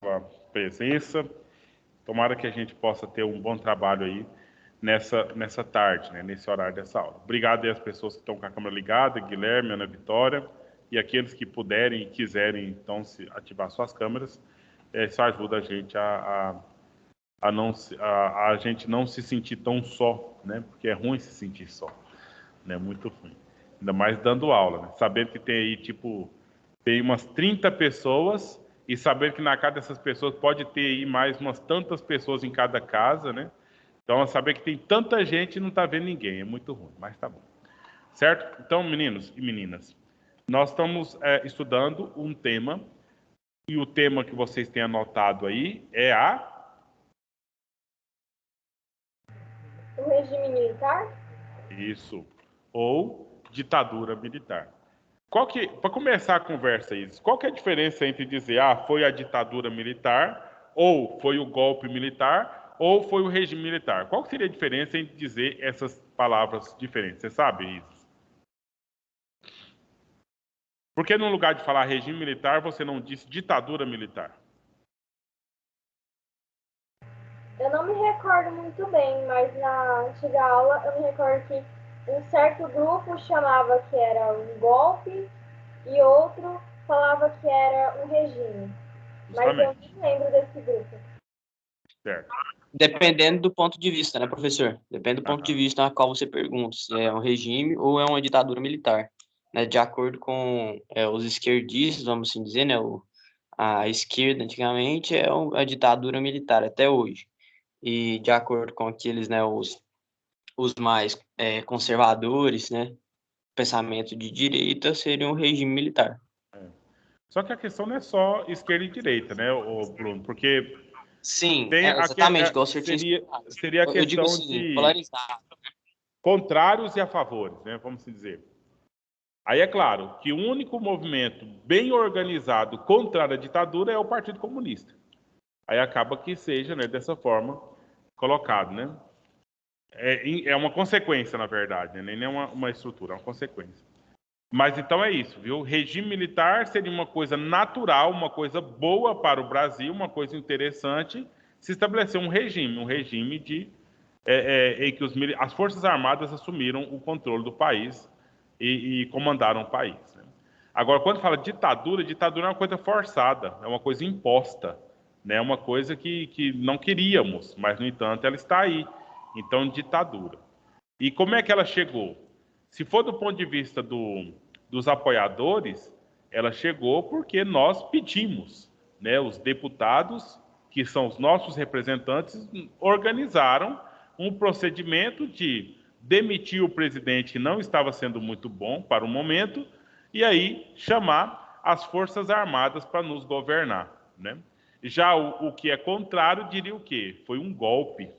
sua presença. Tomara que a gente possa ter um bom trabalho aí nessa tarde, né, nesse horário dessa aula. Obrigado aí às pessoas que estão com a câmera ligada, Guilherme, Ana Vitória, e aqueles que puderem e quiserem, então, ativar suas câmeras. Isso ajuda a gente a gente não se sentir tão só, né? Porque é ruim se sentir só, né? Muito ruim. Ainda mais dando aula, né? Sabendo que tem aí, tipo, tem umas 30 pessoas e saber que na casa dessas pessoas pode ter aí mais umas tantas pessoas em cada casa, né? Então, saber que tem tanta gente e não está vendo ninguém, é muito ruim, mas tá bom. Certo? Então, meninos e meninas, nós estamos estudando um tema, e o tema que vocês têm anotado aí é O regime militar? Isso, ou ditadura militar. Para começar a conversa, Isis, qual que é a diferença entre dizer, foi a ditadura militar, ou foi o golpe militar, ou foi o regime militar? Qual que seria a diferença entre dizer essas palavras diferentes? Você sabe, Isis? Por que no lugar de falar regime militar, você não disse ditadura militar? Eu não me recordo muito bem, mas na antiga aula eu me recordo que um certo grupo chamava que era um golpe e outro falava que era um regime. Mas eu Justamente. nem lembro desse grupo. Certo. Dependendo do ponto de vista, né, professor? Depende do ponto de Aham. vista a qual você pergunta, se é um regime ou é uma ditadura militar. Né? De acordo com os esquerdistas, vamos assim dizer, né, a esquerda antigamente é a ditadura militar até hoje. E de acordo com aqueles, né, os mais conservadores, né, pensamento de direita, seria um regime militar. Só que a questão não é só esquerda e direita, né, Bruno? Porque Sim, tem exatamente, igual o senhor tinha seria, explicado. seria a Eu digo questão assim, de polarizado. contrários e a favores, né? Vamos dizer. Aí é claro que o único movimento bem organizado contra a ditadura é o Partido Comunista. Aí acaba que seja, né, dessa forma colocado, né? É uma consequência, na verdade, né? Nem é uma estrutura, é uma consequência. Mas então é isso, viu? Regime militar seria uma coisa natural, uma coisa boa para o Brasil, uma coisa interessante, se estabelecer um regime em que as Forças Armadas assumiram o controle do país e comandaram o país, né? Agora, quando fala ditadura, ditadura é uma coisa forçada, é uma coisa imposta, né? É uma coisa que não queríamos, mas, no entanto, ela está aí. Então, ditadura. E como é que ela chegou? Se for do ponto de vista dos apoiadores, ela chegou porque nós pedimos, né? Os deputados, que são os nossos representantes, organizaram um procedimento de demitir o presidente que não estava sendo muito bom para o momento e aí chamar as Forças Armadas para nos governar, né? Já o que é contrário diria o quê? Foi um golpe,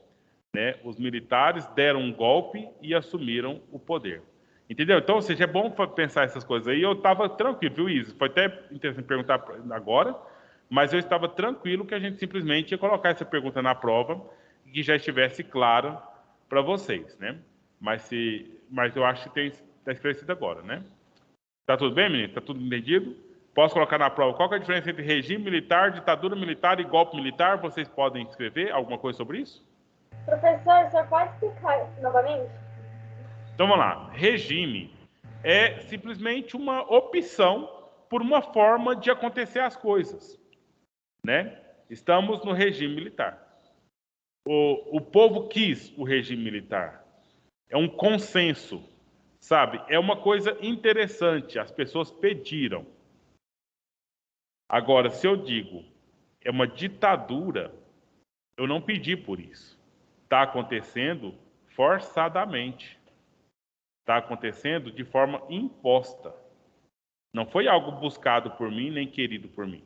né? Os militares deram um golpe e assumiram o poder. Entendeu? Então, ou seja, é bom pensar essas coisas aí. Eu estava tranquilo, viu, Isa? Foi até interessante perguntar agora, mas eu estava tranquilo que a gente simplesmente ia colocar essa pergunta na prova e que já estivesse clara para vocês, né? Mas eu acho que está esclarecido agora, né? Tá tudo bem, menino? Tá tudo entendido? Posso colocar na prova qual que é a diferença entre regime militar, ditadura militar e golpe militar? Vocês podem escrever alguma coisa sobre isso? Professor, o senhor pode explicar novamente? Então vamos lá. Regime é simplesmente uma opção por uma forma de acontecer as coisas, né? Estamos no regime militar. O povo quis o regime militar. É um consenso, sabe? É uma coisa interessante. As pessoas pediram. Agora, se eu digo é uma ditadura, eu não pedi por isso. Está acontecendo forçadamente. Está acontecendo de forma imposta. Não foi algo buscado por mim, nem querido por mim.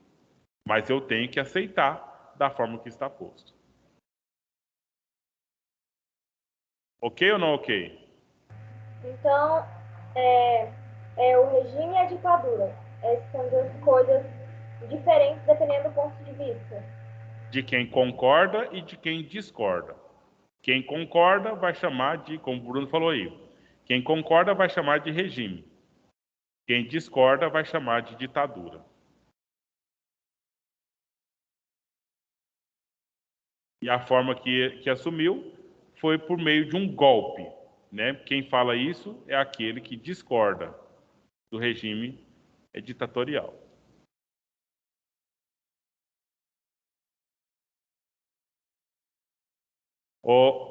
Mas eu tenho que aceitar da forma que está posto. Ok ou não ok? Então, é, o regime e a ditadura. Essas são duas coisas diferentes dependendo do ponto de vista. De quem concorda e de quem discorda. Quem concorda vai chamar de, como o Bruno falou aí, quem concorda vai chamar de regime. Quem discorda vai chamar de ditadura. E a forma que assumiu foi por meio de um golpe, né? Quem fala isso é aquele que discorda do regime ditatorial.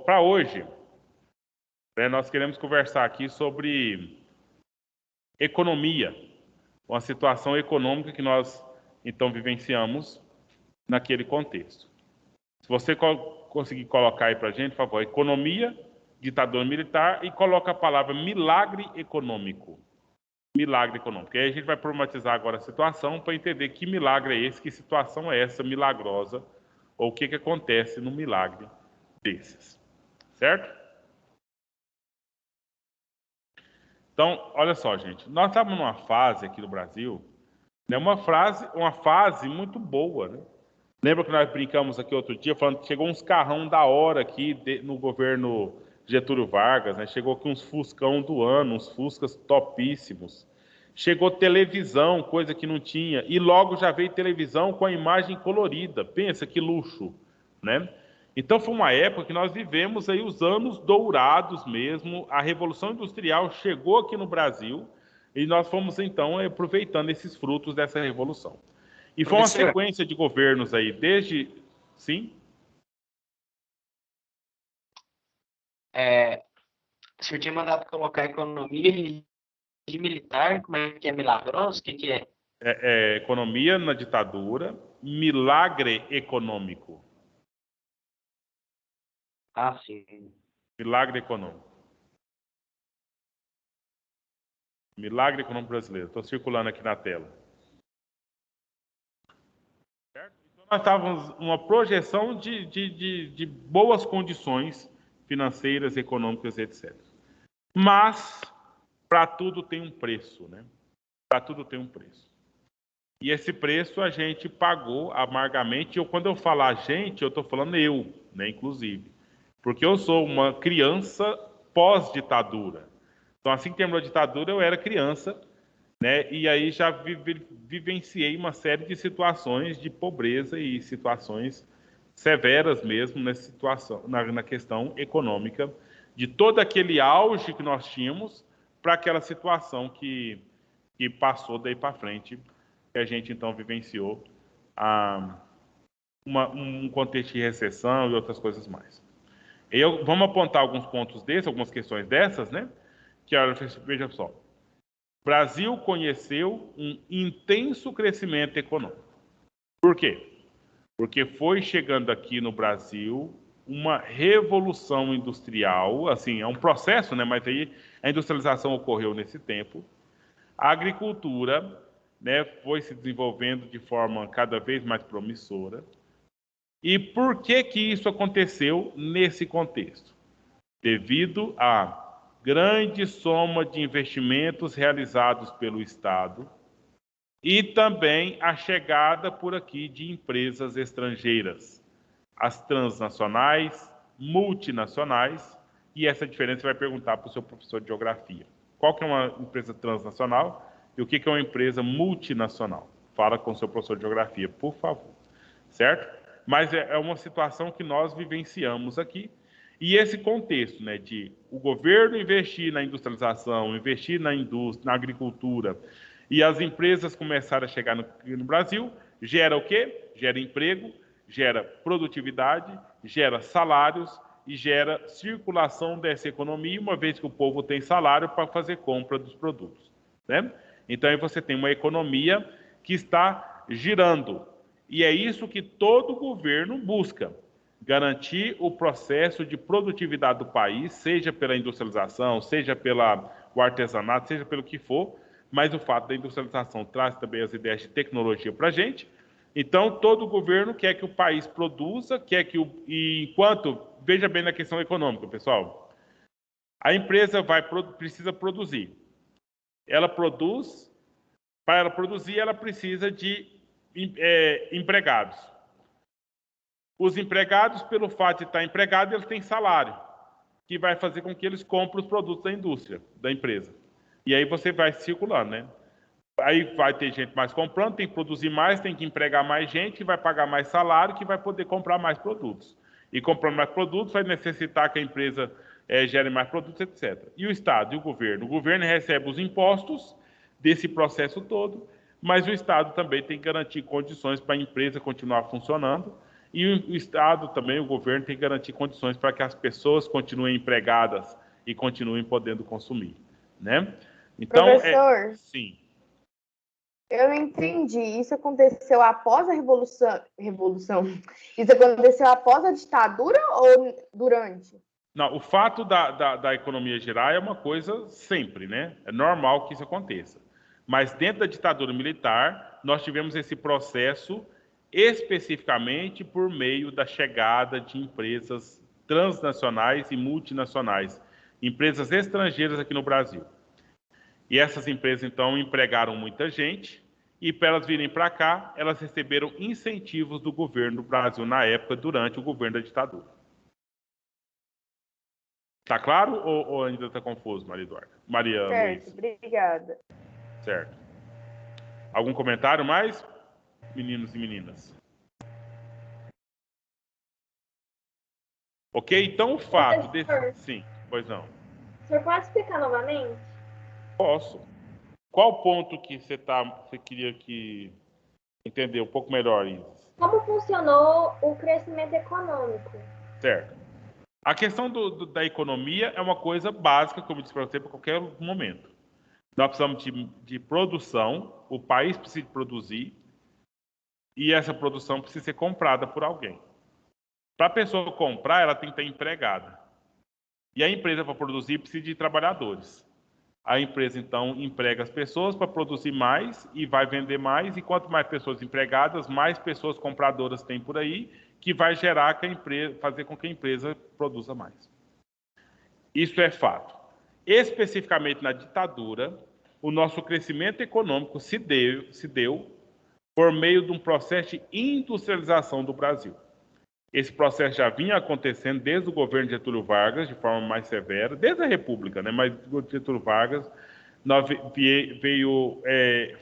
Para hoje, né, nós queremos conversar aqui sobre economia, uma situação econômica que nós então vivenciamos naquele contexto. Se você conseguir colocar aí para a gente, por favor, economia, ditadura militar, e coloca a palavra milagre econômico. Milagre econômico. E aí a gente vai problematizar agora a situação para entender que milagre é esse, que situação é essa milagrosa, ou o que acontece no milagre desses. Certo? Então, olha só, gente. Nós estamos numa fase aqui no Brasil, né, uma fase muito boa, né? Lembra que nós brincamos aqui outro dia, falando que chegou uns carrão da hora aqui no governo Getúlio Vargas, né? Chegou aqui uns Fuscão do ano, uns Fuscas topíssimos. Chegou televisão, coisa que não tinha, e logo já veio televisão com a imagem colorida. Pensa que luxo, né? Então foi uma época que nós vivemos aí os anos dourados mesmo. A Revolução Industrial chegou aqui no Brasil e nós fomos então aproveitando esses frutos dessa revolução. E foi uma sequência de governos aí, desde... Sim? O senhor tinha mandado colocar economia e militar, como é que é milagroso? O que é? Economia na ditadura, milagre econômico. Ah, sim. Milagre econômico. Milagre econômico brasileiro. Estou circulando aqui na tela. Certo? Então, nós estávamos uma projeção de boas condições financeiras, econômicas, etc. Mas, para tudo tem um preço, né? Para tudo tem um preço. E esse preço a gente pagou amargamente. Quando eu falar gente, eu estou falando eu, né, inclusive. Porque eu sou uma criança pós-ditadura. Então, assim que terminou a ditadura, eu era criança, né? E aí já vivenciei uma série de situações de pobreza e situações severas mesmo nessa situação, na questão econômica, de todo aquele auge que nós tínhamos para aquela situação que passou daí para frente, que a gente então vivenciou um contexto de recessão e outras coisas mais. Vamos apontar alguns pontos desses, algumas questões dessas, né? Que, olha, veja só. O Brasil conheceu um intenso crescimento econômico. Por quê? Porque foi chegando aqui no Brasil uma revolução industrial, assim, é um processo, né? Mas aí a industrialização ocorreu nesse tempo. A agricultura, né, foi se desenvolvendo de forma cada vez mais promissora. E por que isso aconteceu nesse contexto? Devido à grande soma de investimentos realizados pelo Estado e também a chegada por aqui de empresas estrangeiras, as transnacionais, multinacionais, e essa diferença você vai perguntar para o seu professor de geografia. Qual que é uma empresa transnacional e o que é uma empresa multinacional? Fala com o seu professor de geografia, por favor. Certo? Mas é uma situação que nós vivenciamos aqui. E esse contexto, né, de o governo investir na industrialização, investir na indústria, na agricultura, e as empresas começarem a chegar no Brasil, gera o quê? Gera emprego, gera produtividade, gera salários e gera circulação dessa economia, uma vez que o povo tem salário para fazer compra dos produtos, né? Então aí você tem uma economia que está girando. E é isso que todo governo busca, garantir o processo de produtividade do país, seja pela industrialização, seja pelo artesanato, seja pelo que for, mas o fato da industrialização traz também as ideias de tecnologia para a gente. Então, todo governo quer que o país produza, veja bem na questão econômica, pessoal, a empresa precisa produzir. Ela produz, para ela produzir, ela precisa de empregados. Os empregados, pelo fato de estar empregado, eles têm salário, que vai fazer com que eles comprem os produtos da indústria, da empresa. E aí você vai circulando, né? Aí vai ter gente mais comprando, tem que produzir mais, tem que empregar mais gente, que vai pagar mais salário, que vai poder comprar mais produtos. E comprando mais produtos vai necessitar que a empresa gere mais produtos, etc. E o Estado e o governo? O governo recebe os impostos desse processo todo, mas o Estado também tem que garantir condições para a empresa continuar funcionando, e o Estado também, o governo, tem que garantir condições para que as pessoas continuem empregadas e continuem podendo consumir, né? Então, Professor, sim. eu não entendi. Isso aconteceu após a Revolução? Isso aconteceu após a ditadura ou durante? Não, o fato da economia girar é uma coisa sempre, né? É normal que isso aconteça. Mas dentro da ditadura militar, nós tivemos esse processo especificamente por meio da chegada de empresas transnacionais e multinacionais, empresas estrangeiras aqui no Brasil. E essas empresas, então, empregaram muita gente, e para elas virem para cá, elas receberam incentivos do governo do Brasil na época, durante o governo da ditadura. Tá claro ou ainda está confuso, Maria Eduarda? Maria Certo, Luiz. obrigada. Certo. Algum comentário mais, meninos e meninas? Ok? Então o fato desse... Sim, pois não. O senhor pode explicar novamente? Posso. Qual ponto que você queria entender um pouco melhor, Isis? Como funcionou o crescimento econômico? Certo. A questão da economia é uma coisa básica, como eu disse para você, para qualquer momento. Nós precisamos de produção, o país precisa produzir, e essa produção precisa ser comprada por alguém. Para a pessoa comprar, ela tem que estar empregada. E a empresa, para produzir, precisa de trabalhadores. A empresa, então, emprega as pessoas para produzir mais e vai vender mais, e quanto mais pessoas empregadas, mais pessoas compradoras tem por aí, que vai gerar fazer com que a empresa produza mais. Isso é fato. Especificamente na ditadura, o nosso crescimento econômico se deu por meio de um processo de industrialização do Brasil. Esse processo já vinha acontecendo desde o governo de Getúlio Vargas, de forma mais severa, desde a República, né? Mas o Getúlio Vargas veio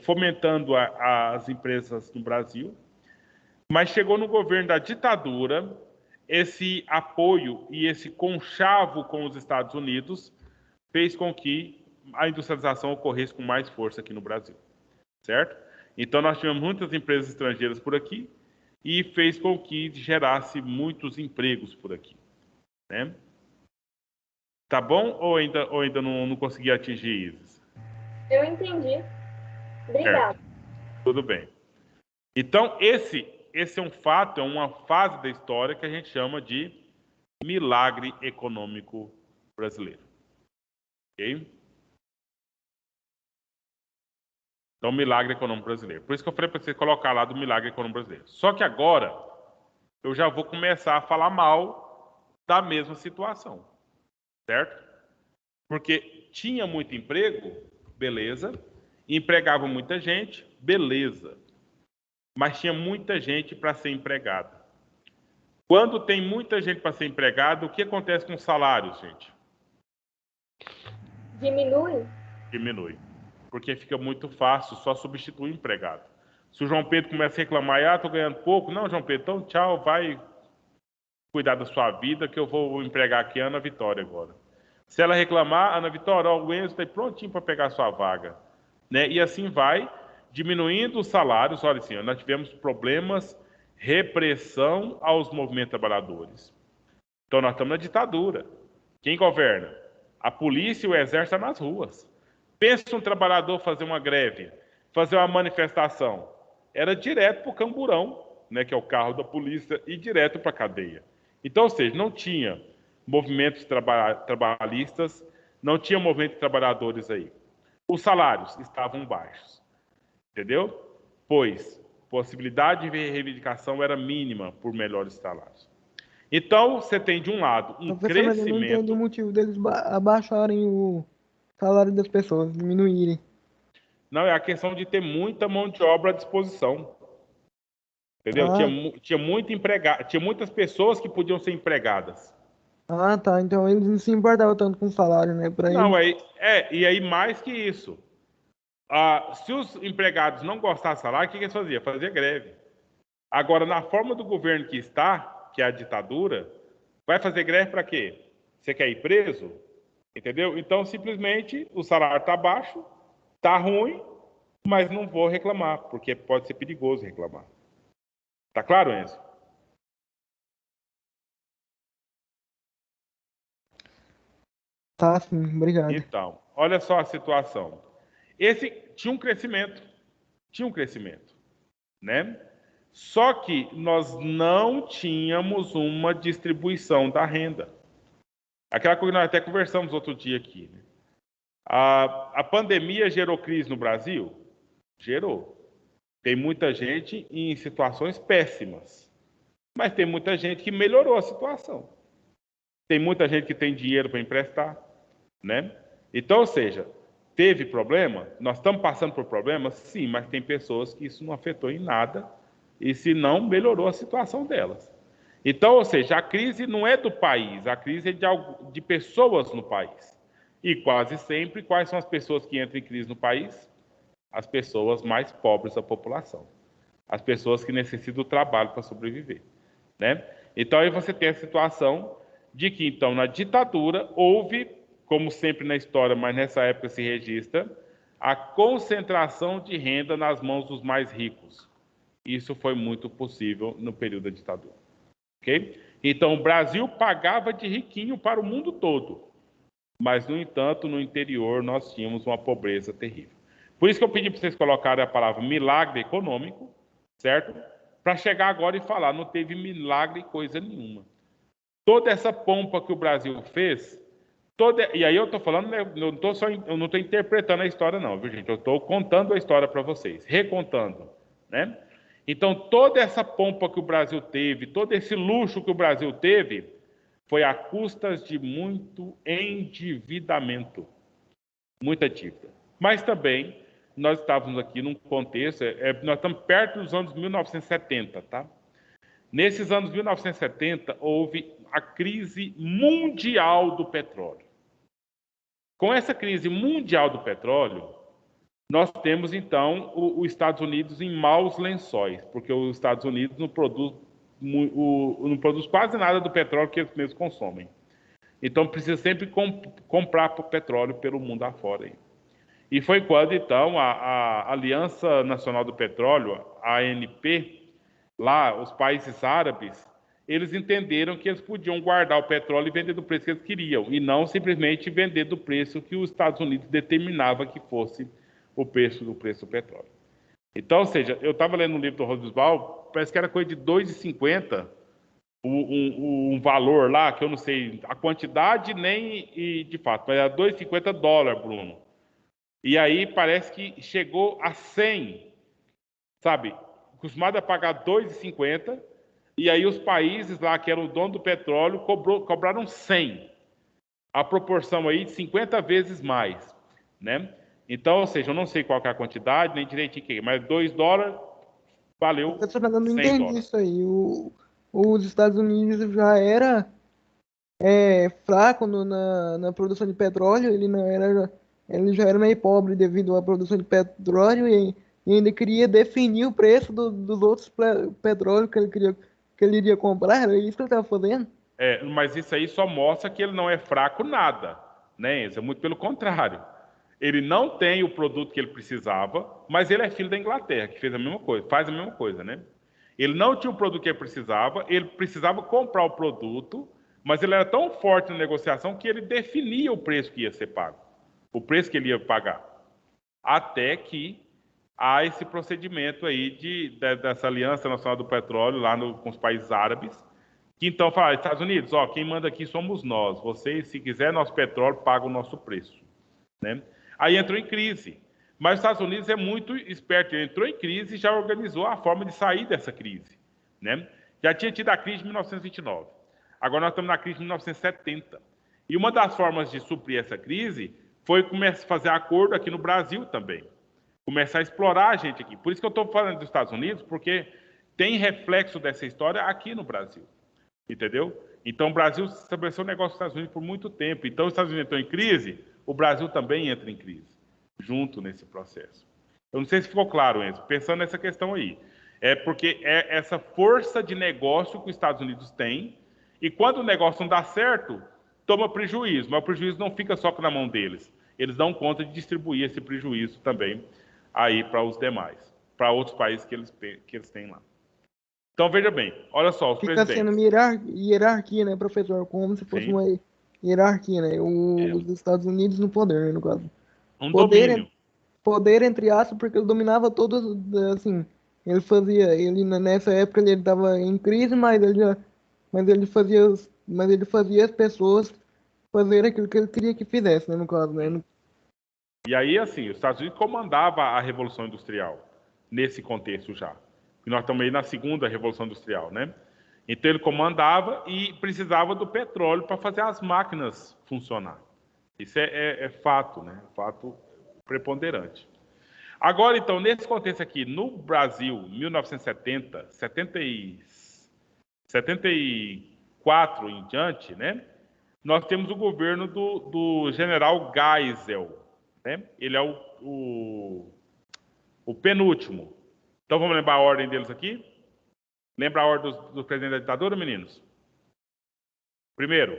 fomentando as empresas no Brasil. Mas chegou no governo da ditadura, esse apoio e esse conchavo com os Estados Unidos fez com que a industrialização ocorresse com mais força aqui no Brasil, certo? Então nós tivemos muitas empresas estrangeiras por aqui e fez com que gerasse muitos empregos por aqui, né? Tá bom ou ainda não consegui atingir isso? Eu entendi. Obrigada. Tudo bem. Então esse é um fato, é uma fase da história que a gente chama de milagre econômico brasileiro. Ok? Então, milagre econômico brasileiro. Por isso que eu falei para você colocar lá do milagre econômico brasileiro. Só que agora, eu já vou começar a falar mal da mesma situação. Certo? Porque tinha muito emprego, beleza. Empregava muita gente, beleza. Mas tinha muita gente para ser empregada. Quando tem muita gente para ser empregada, o que acontece com os salários, gente? Diminui? Diminui. Porque fica muito fácil só substituir o empregado. Se o João Pedro começa a reclamar, estou ganhando pouco. Não, João Pedro, então tchau, vai cuidar da sua vida, que eu vou empregar aqui a Ana Vitória agora. Se ela reclamar, Ana Vitória, o Enzo está prontinho para pegar a sua vaga. Né? E assim vai, diminuindo os salários. Olha assim, nós tivemos problemas, repressão aos movimentos trabalhadores. Então nós estamos na ditadura. Quem governa? A polícia e o exército estão nas ruas. Pensa um trabalhador fazer uma greve, fazer uma manifestação. Era direto para o camburão, né, que é o carro da polícia, e direto para a cadeia. Então, ou seja, não tinha movimentos trabalhistas, não tinha movimento de trabalhadores aí. Os salários estavam baixos. Entendeu? Pois possibilidade de reivindicação era mínima por melhores salários. Então, você tem, de um lado, um crescimento... Mas eu não entendo o motivo deles abaixarem o salário das pessoas, diminuírem. Não, é a questão de ter muita mão de obra à disposição. Entendeu? Tinha muito empregado, tinha muitas pessoas que podiam ser empregadas. Ah, tá. Então eles não se importavam tanto com o salário, né? Não, e aí mais que isso. Se os empregados não gostassem do salário, o que eles faziam? Fazia greve. Agora, na forma do governo que está, que é a ditadura, vai fazer greve para quê? Você quer ir preso? Entendeu? Então, simplesmente, o salário está baixo, está ruim, mas não vou reclamar, porque pode ser perigoso reclamar. Tá claro, Enzo? Tá, sim, obrigado. Então, olha só a situação. Esse tinha um crescimento, né? Só que nós não tínhamos uma distribuição da renda. Aquela coisa que nós até conversamos outro dia aqui, né? A pandemia gerou crise no Brasil? Gerou. Tem muita gente em situações péssimas, mas tem muita gente que melhorou a situação. Tem muita gente que tem dinheiro para emprestar, né? Então, ou seja, teve problema? Nós estamos passando por problemas? Sim, mas tem pessoas que isso não afetou em nada e se não melhorou a situação delas. Então, ou seja, a crise não é do país, a crise é de pessoas no país. E quase sempre, quais são as pessoas que entram em crise no país? As pessoas mais pobres da população. As pessoas que necessitam do trabalho para sobreviver, né? Então, aí você tem a situação de que, então, na ditadura, houve, como sempre na história, mas nessa época se registra, a concentração de renda nas mãos dos mais ricos. Isso foi muito possível no período da ditadura. Okay? Então, o Brasil pagava de riquinho para o mundo todo. Mas, no entanto, no interior nós tínhamos uma pobreza terrível. Por isso que eu pedi para vocês colocarem a palavra milagre econômico, certo? Para chegar agora e falar, não teve milagre coisa nenhuma. Toda essa pompa que o Brasil fez, e aí eu estou falando, né, eu não estou interpretando a história não, viu gente? Eu estou contando a história para vocês, recontando, né? Então, toda essa pompa que o Brasil teve, todo esse luxo que o Brasil teve, foi a custas de muito endividamento, muita dívida. Mas também, nós estávamos aqui num contexto, nós estamos perto dos anos 1970, tá? Nesses anos 1970, houve a crise mundial do petróleo. Com essa crise mundial do petróleo, nós temos, então, os Estados Unidos em maus lençóis, porque os Estados Unidos não produz quase nada do petróleo que eles mesmos consomem. Então, precisa sempre comprar petróleo pelo mundo afora. E foi quando, então, a Aliança Nacional do Petróleo, a ANP, lá, os países árabes, eles entenderam que eles podiam guardar o petróleo e vender do preço que eles queriam, e não simplesmente vender do preço que os Estados Unidos determinava que fosse o preço do petróleo. Então, ou seja, eu estava lendo um livro do Robesbal, parece que era coisa de 2,50 um valor lá, que eu não sei a quantidade nem de fato, mas era 2,50 dólares, Bruno. E aí parece que chegou a 100, sabe? Acostumado a pagar 2,50, e aí os países lá que eram o dono do petróleo cobraram 100. A proporção aí de 50 vezes mais, né? Então, ou seja, eu não sei qual que é a quantidade, nem direitinho que, mas 2 dólares valeu Eu não 100 entendi dólares. isso aí. Os Estados Unidos já era fraco na produção de petróleo, ele já era meio pobre devido à produção de petróleo e ainda queria definir o preço dos outros petróleos que ele iria comprar, era isso que ele estava fazendo. Mas isso aí só mostra que ele não é fraco nada, né, Enzo? É muito pelo contrário. Ele não tem o produto que ele precisava, mas ele é filho da Inglaterra, que fez a mesma coisa, faz a mesma coisa, né? Ele não tinha o produto que ele precisava comprar o produto, mas ele era tão forte na negociação que ele definia o preço que ia ser pago, o preço que ele ia pagar. Até que há esse procedimento aí dessa Aliança Nacional do Petróleo lá com os países árabes, que então fala, Estados Unidos, ó, quem manda aqui somos nós, vocês, se quiser nosso petróleo, pagam o nosso preço, né? Aí entrou em crise. Mas os Estados Unidos é muito esperto, ele entrou em crise e já organizou a forma de sair dessa crise, né? Já tinha tido a crise de 1929. Agora nós estamos na crise de 1970. E uma das formas de suprir essa crise foi começar a fazer acordo aqui no Brasil também. Começar a explorar a gente aqui. Por isso que eu estou falando dos Estados Unidos, porque tem reflexo dessa história aqui no Brasil. Entendeu? Então o Brasil estabeleceu um negócio com os Estados Unidos por muito tempo. Então os Estados Unidos estão em crise, o Brasil também entra em crise, junto nesse processo. Eu não sei se ficou claro, Enzo, pensando nessa questão aí. É porque é essa força de negócio que os Estados Unidos têm, e quando o negócio não dá certo, toma prejuízo, mas o prejuízo não fica só na mão deles. Eles dão conta de distribuir esse prejuízo também aí para os demais, para outros países que eles têm lá. Então, veja bem, olha só, os Fica sendo presidentes. uma hierarquia, né, professor? Como se fosse Sim. uma hierarquia, né? Os Estados Unidos no poder, né, no caso. Um Poder, domínio. poder entre aspas, porque ele dominava todos, assim, nessa época ele estava em crise, mas ele fazia as pessoas fazer aquilo que ele queria que fizesse, né, no caso, né? E aí, assim, os Estados Unidos comandava a Revolução Industrial, nesse contexto já. E nós estamos aí na segunda Revolução Industrial, né? Então ele comandava e precisava do petróleo para fazer as máquinas funcionar. Isso é fato, né? Fato preponderante. Agora, então, nesse contexto aqui, no Brasil, 1970, 74 em diante, né? Nós temos o governo do general Geisel, né? Ele é o penúltimo. Então vamos lembrar a ordem deles aqui? Lembra a ordem dos presidentes da ditadura, meninos? Primeiro,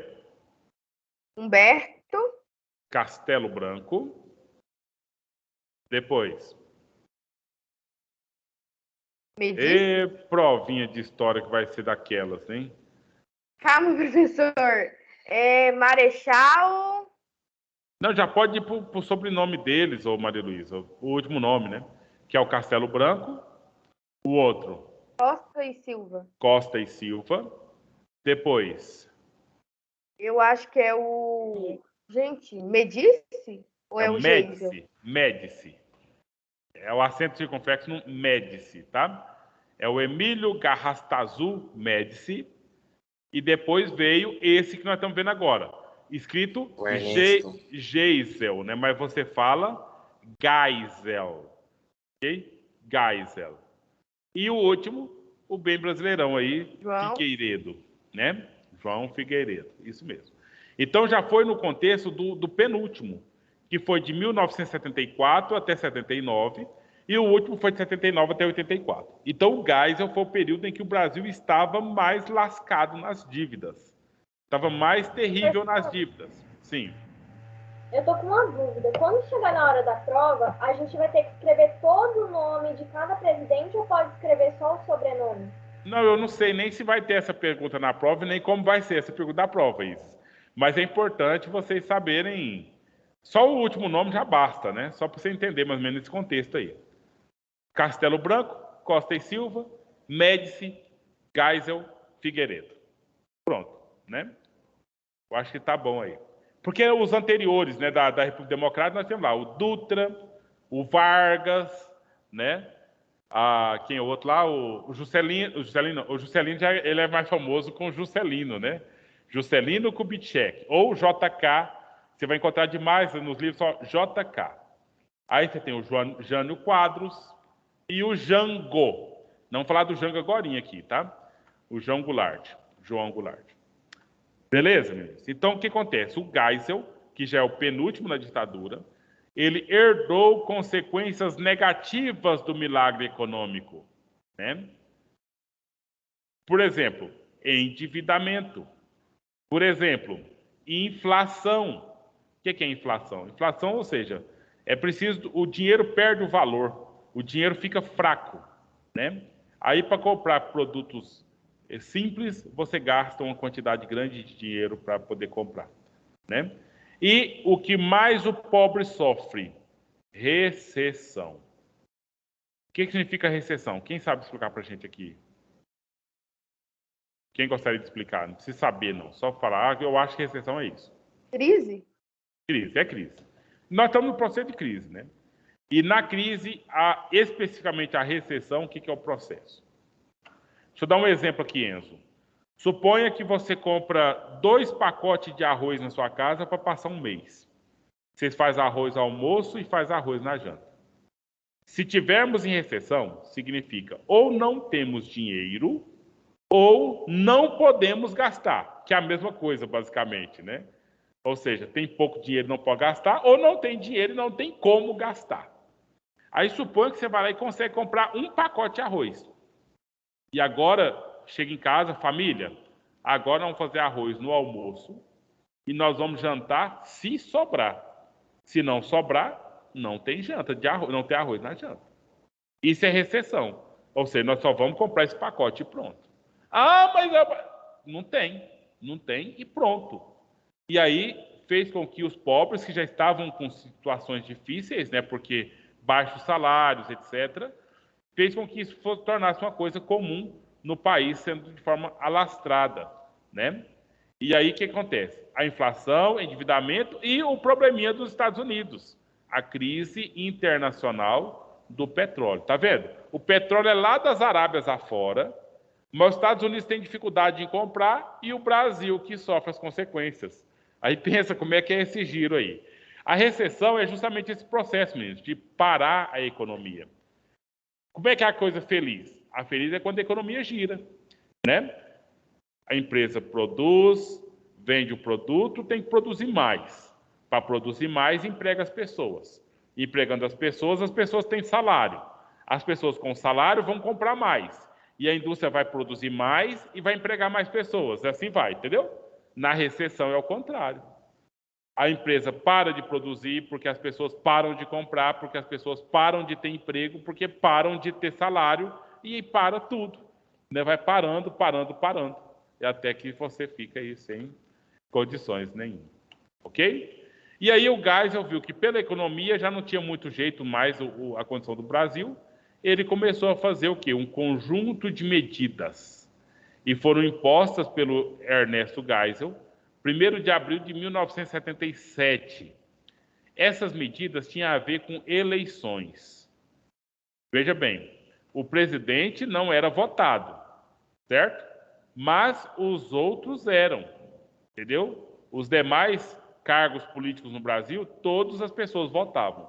Humberto, Castelo Branco. Depois, Medici. provinha de história que vai ser daquelas, hein? Calma, professor. Marechal. Não, já pode ir pro sobrenome deles, ô Maria Luísa, o último nome, né? Que é o Castelo Branco. O outro, Costa e Silva. Costa e Silva. Depois, Eu acho que é o. Gente, Medici? Ou é é o o Geisel? Médici. É o acento circunflexo no Médici, tá? É o Emílio Garrastazu Médici. E depois veio esse que nós estamos vendo agora. Escrito O Ernesto. Geisel, né? Mas você fala Geisel. Ok? Geisel. E o último, o bem brasileirão aí, João. Figueiredo, né? João Figueiredo, isso mesmo. Então já foi no contexto do penúltimo, que foi de 1974 até 79, e o último foi de 79 até 84. Então o Geisel foi o período em que o Brasil estava mais lascado nas dívidas. Estava mais terrível nas dívidas. Sim. Eu tô com uma dúvida. Quando chegar na hora da prova, a gente vai ter que escrever todo o nome de cada presidente ou pode escrever só o sobrenome? Não, eu não sei nem se vai ter essa pergunta na prova, nem como vai ser essa pergunta da prova, Isis. Mas é importante vocês saberem. Só o último nome já basta, né? Só para você entender mais ou menos esse contexto aí. Castelo Branco, Costa e Silva, Médici, Geisel, Figueiredo. Pronto, né? Eu acho que tá bom aí. Porque os anteriores, né, da República Democrática, nós temos lá o Dutra, o Vargas, né? Quem é o outro lá? O Juscelino. O Juscelino já, ele é mais famoso com o Juscelino, né? Juscelino Kubitschek. Ou JK. Você vai encontrar demais nos livros só JK. Aí você tem o Jânio Quadros e o Jango. Não vou falar do Jango agorinha aqui, tá? O João Goulart. João Goulart. Beleza, meninos? Então, o que acontece? O Geisel, que já é o penúltimo na ditadura, ele herdou consequências negativas do milagre econômico, né? Por exemplo, endividamento. Por exemplo, inflação. O que é inflação? Inflação, ou seja, é preciso, o dinheiro perde o valor, o dinheiro fica fraco, né? Aí, para comprar produtos simples, você gasta uma quantidade grande de dinheiro para poder comprar, né? E o que mais o pobre sofre? Recessão. O que significa recessão? Quem sabe explicar para a gente aqui? Quem gostaria de explicar? Não precisa saber, não. Só falar, eu acho que recessão é isso. Crise? Crise, é crise. Nós estamos no processo de crise, né? E na crise, especificamente a recessão, o que é o processo? Deixa eu dar um exemplo aqui, Enzo. Suponha que você compra 2 pacotes de arroz na sua casa para passar um mês. Você faz arroz ao almoço e faz arroz na janta. Se tivermos em recessão, significa ou não temos dinheiro ou não podemos gastar, que é a mesma coisa, basicamente, né? Ou seja, tem pouco dinheiro e não pode gastar, ou não tem dinheiro e não tem como gastar. Aí suponha que você vai lá e consegue comprar um pacote de arroz. E agora, chega em casa, família, agora vamos fazer arroz no almoço e nós vamos jantar se sobrar. Se não sobrar, não tem janta de arroz, não tem arroz na janta. Isso é recessão. Ou seja, nós só vamos comprar esse pacote e pronto. Ah, mas não tem e pronto. E aí fez com que os pobres que já estavam com situações difíceis, né, porque baixos salários, etc., fez com que isso tornasse uma coisa comum no país, sendo de forma alastrada, né? E aí o que acontece? A inflação, o endividamento e o probleminha dos Estados Unidos, a crise internacional do petróleo. Tá vendo? O petróleo é lá das Arábias afora, mas os Estados Unidos têm dificuldade em comprar e o Brasil que sofre as consequências. Aí pensa como é que é esse giro aí. A recessão é justamente esse processo, meninos, de parar a economia. Como é que é a coisa feliz? A feliz é quando a economia gira, né? A empresa produz, vende o produto, tem que produzir mais. Para produzir mais, emprega as pessoas. Empregando as pessoas têm salário. As pessoas com salário vão comprar mais. E a indústria vai produzir mais e vai empregar mais pessoas. Assim vai, entendeu? Na recessão é o contrário. A empresa para de produzir porque as pessoas param de comprar, porque as pessoas param de ter emprego, porque param de ter salário e para tudo. Né? Vai parando. E até que você fica aí sem condições nenhuma. Ok? E aí o Geisel viu que pela economia já não tinha muito jeito mais a condição do Brasil. Ele começou a fazer o quê? Um conjunto de medidas. E foram impostas pelo Ernesto Geisel, 1º de abril de 1977. Essas medidas tinham a ver com eleições. Veja bem, o presidente não era votado, certo? Mas os outros eram, entendeu? Os demais cargos políticos no Brasil, todas as pessoas votavam.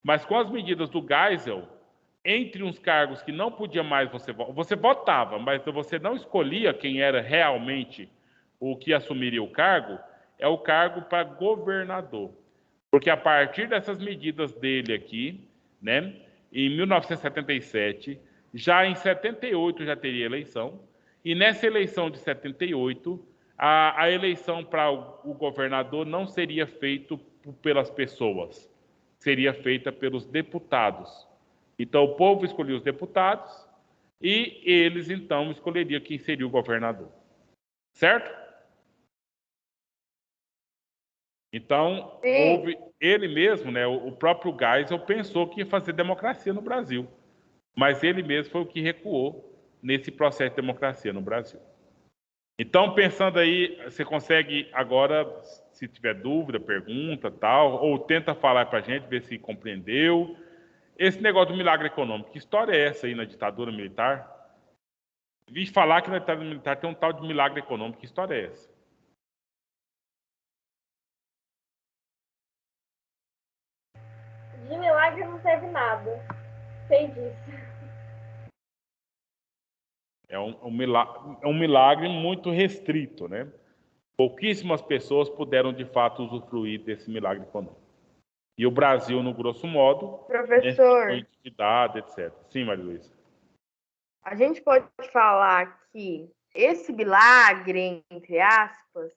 Mas com as medidas do Geisel, entre uns cargos que não podia mais você votava, mas você não escolhia quem era realmente o que assumiria o cargo, é o cargo para governador. Porque a partir dessas medidas dele aqui, né, em 1977, já em 78 já teria eleição, e nessa eleição de 78, a eleição para o governador não seria feita pelas pessoas, seria feita pelos deputados. Então o povo escolhia os deputados e eles então escolheriam quem seria o governador. Certo? Então, houve ele mesmo, né, o próprio Geisel pensou que ia fazer democracia no Brasil, mas ele mesmo foi o que recuou nesse processo de democracia no Brasil. Então, pensando aí, você consegue agora, se tiver dúvida, pergunta, tal, ou tenta falar para a gente, ver se compreendeu. Esse negócio do milagre econômico, que história é essa aí na ditadura militar? Vi falar que na ditadura militar tem um tal de milagre econômico, que história é essa? De milagre não teve nada. Sei disso. É um milagre muito restrito, né? Pouquíssimas pessoas puderam, de fato, usufruir desse milagre econômico. E o Brasil, no grosso modo, Professor, identidade, etc. Sim, Maria Luísa. a gente pode falar que esse milagre, entre aspas,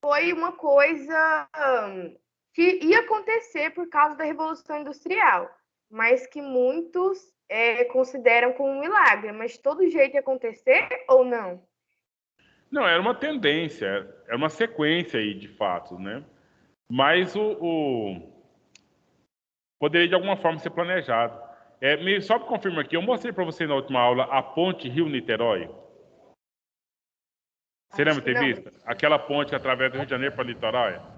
foi uma coisa que ia acontecer por causa da Revolução Industrial, mas que muitos consideram como um milagre. Mas de todo jeito ia acontecer ou não? Não, era uma tendência, era uma sequência aí de fatos, né? Mas poderia de alguma forma ser planejado. Só para confirmar aqui, eu mostrei para você na última aula a ponte Rio-Niterói. Você lembra de ter visto? Aquela ponte que atravessa do Rio de Janeiro para o litoral?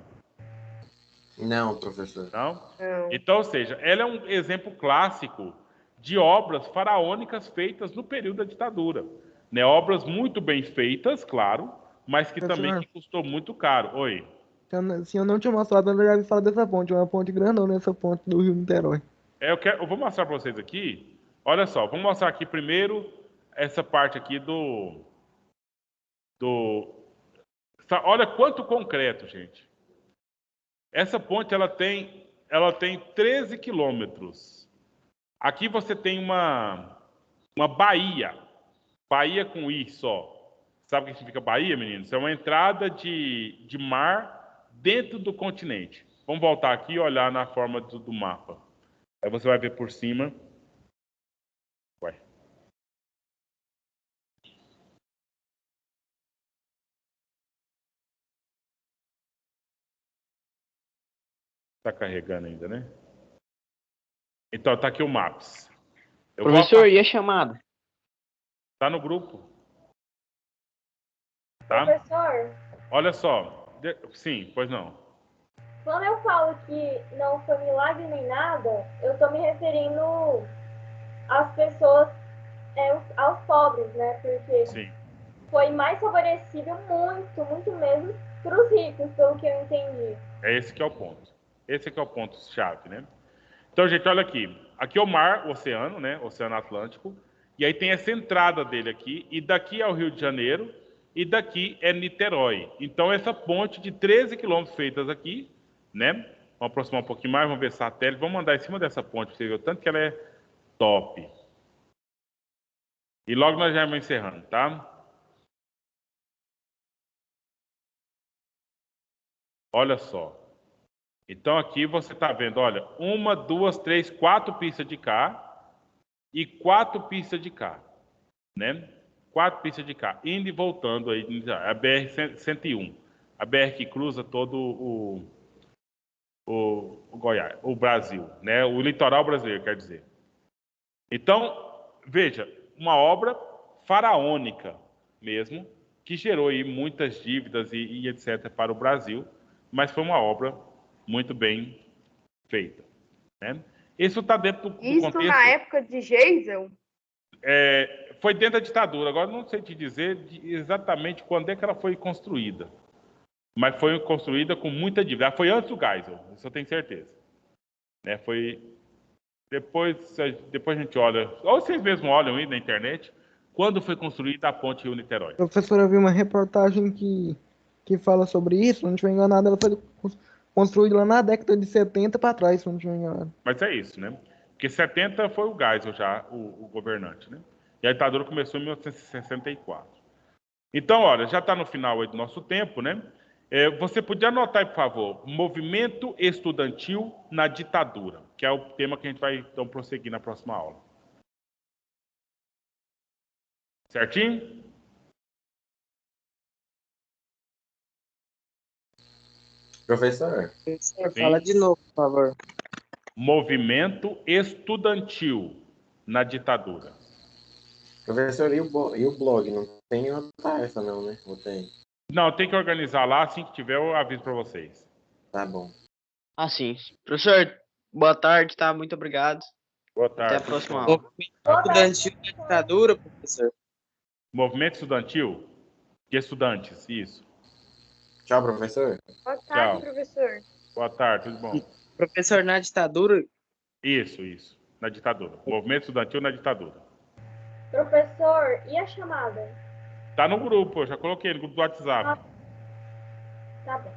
Não, professor. Não? Então, ou seja, ela é um exemplo clássico de obras faraônicas feitas no período da ditadura. Né? Obras muito bem feitas, claro, mas que também que custou muito caro. Oi. Se eu não tinha mostrado, eu já vi falar dessa ponte. É uma ponte grandona, essa ponte do Rio Niterói. Eu vou mostrar para vocês aqui. Olha só, vamos mostrar aqui primeiro essa parte aqui olha quanto concreto, gente. Essa ponte ela tem 13 quilômetros. Aqui você tem uma baía Bahia com I só. Sabe o que significa Bahia, meninos? É uma entrada de mar dentro do continente. Vamos voltar aqui e olhar na forma do mapa. Aí você vai ver por cima. Ué. Tá carregando ainda, né? Então, tá aqui o Maps. Professor, e a chamada? Tá no grupo. Tá? Professor, Olha só. Sim, pois não. quando eu falo que não foi milagre nem nada, eu tô me referindo às pessoas, aos pobres, né? Porque Sim. foi mais favorecido muito, muito mesmo para os ricos, pelo que eu entendi. É esse que é o ponto. Esse que é o ponto chave, né? Então, gente, olha aqui. Aqui é o mar, o oceano, né? Oceano Atlântico. E aí tem essa entrada dele aqui. E daqui é o Rio de Janeiro. E daqui é Niterói. Então, essa ponte de 13 quilômetros feitas aqui, né? Vamos aproximar um pouquinho mais, vamos ver satélite. Vamos andar em cima dessa ponte para você ver o tanto que ela é top. E logo nós já vamos encerrando, tá? Olha só. Então aqui você está vendo, olha, 1, 2, 3, 4 pistas de cá e 4 pistas de cá, né? 4 pistas de cá, indo e voltando aí, a BR-101, a BR que cruza todo o Goiás, o Brasil, né? O litoral brasileiro, quer dizer. Então, veja, uma obra faraônica mesmo, que gerou aí muitas dívidas e etc. para o Brasil, mas foi uma obra muito bem feita, né? Isso está dentro do Isso contexto. na época de Geisel? Foi dentro da ditadura. Agora não sei te dizer exatamente quando é que ela foi construída, mas foi construída com muita dívida. Ela foi antes do Geisel, isso eu tenho certeza, né? Foi depois a gente olha, ou vocês mesmos olham aí na internet, quando foi construída a ponte Rio-Niterói. Professor, eu vi uma reportagem que fala sobre isso, se não estiver enganado, ela foi construída lá na década de 70 para trás, se não estiver enganado. Mas é isso, né? Porque 70 foi o Geisel já, o governante, né? E a ditadura começou em 1964. Então, olha, já está no final aí do nosso tempo, né? Você podia anotar aí, por favor, movimento estudantil na ditadura, que é o tema que a gente vai então prosseguir na próxima aula. Certinho? Professor, Fala de novo, por favor. Movimento estudantil na ditadura. professor, e o blog? Não tem outra essa não, né? Ou tem? Não, tem que organizar lá, assim que tiver eu aviso para vocês. Tá bom. Ah, sim. Professor, boa tarde, tá? Muito obrigado. Boa Até tarde. a próxima Boa aula. tarde, Estudantil da ditadura, professor. Movimento estudantil de estudantes, isso. Tchau, professor. Boa tarde, Tchau. professor. Boa tarde, tudo bom? Professor, na ditadura, Isso, na ditadura. Movimento estudantil na ditadura. professor, e a chamada? Tá no grupo, eu já coloquei no grupo do WhatsApp. Tá bom.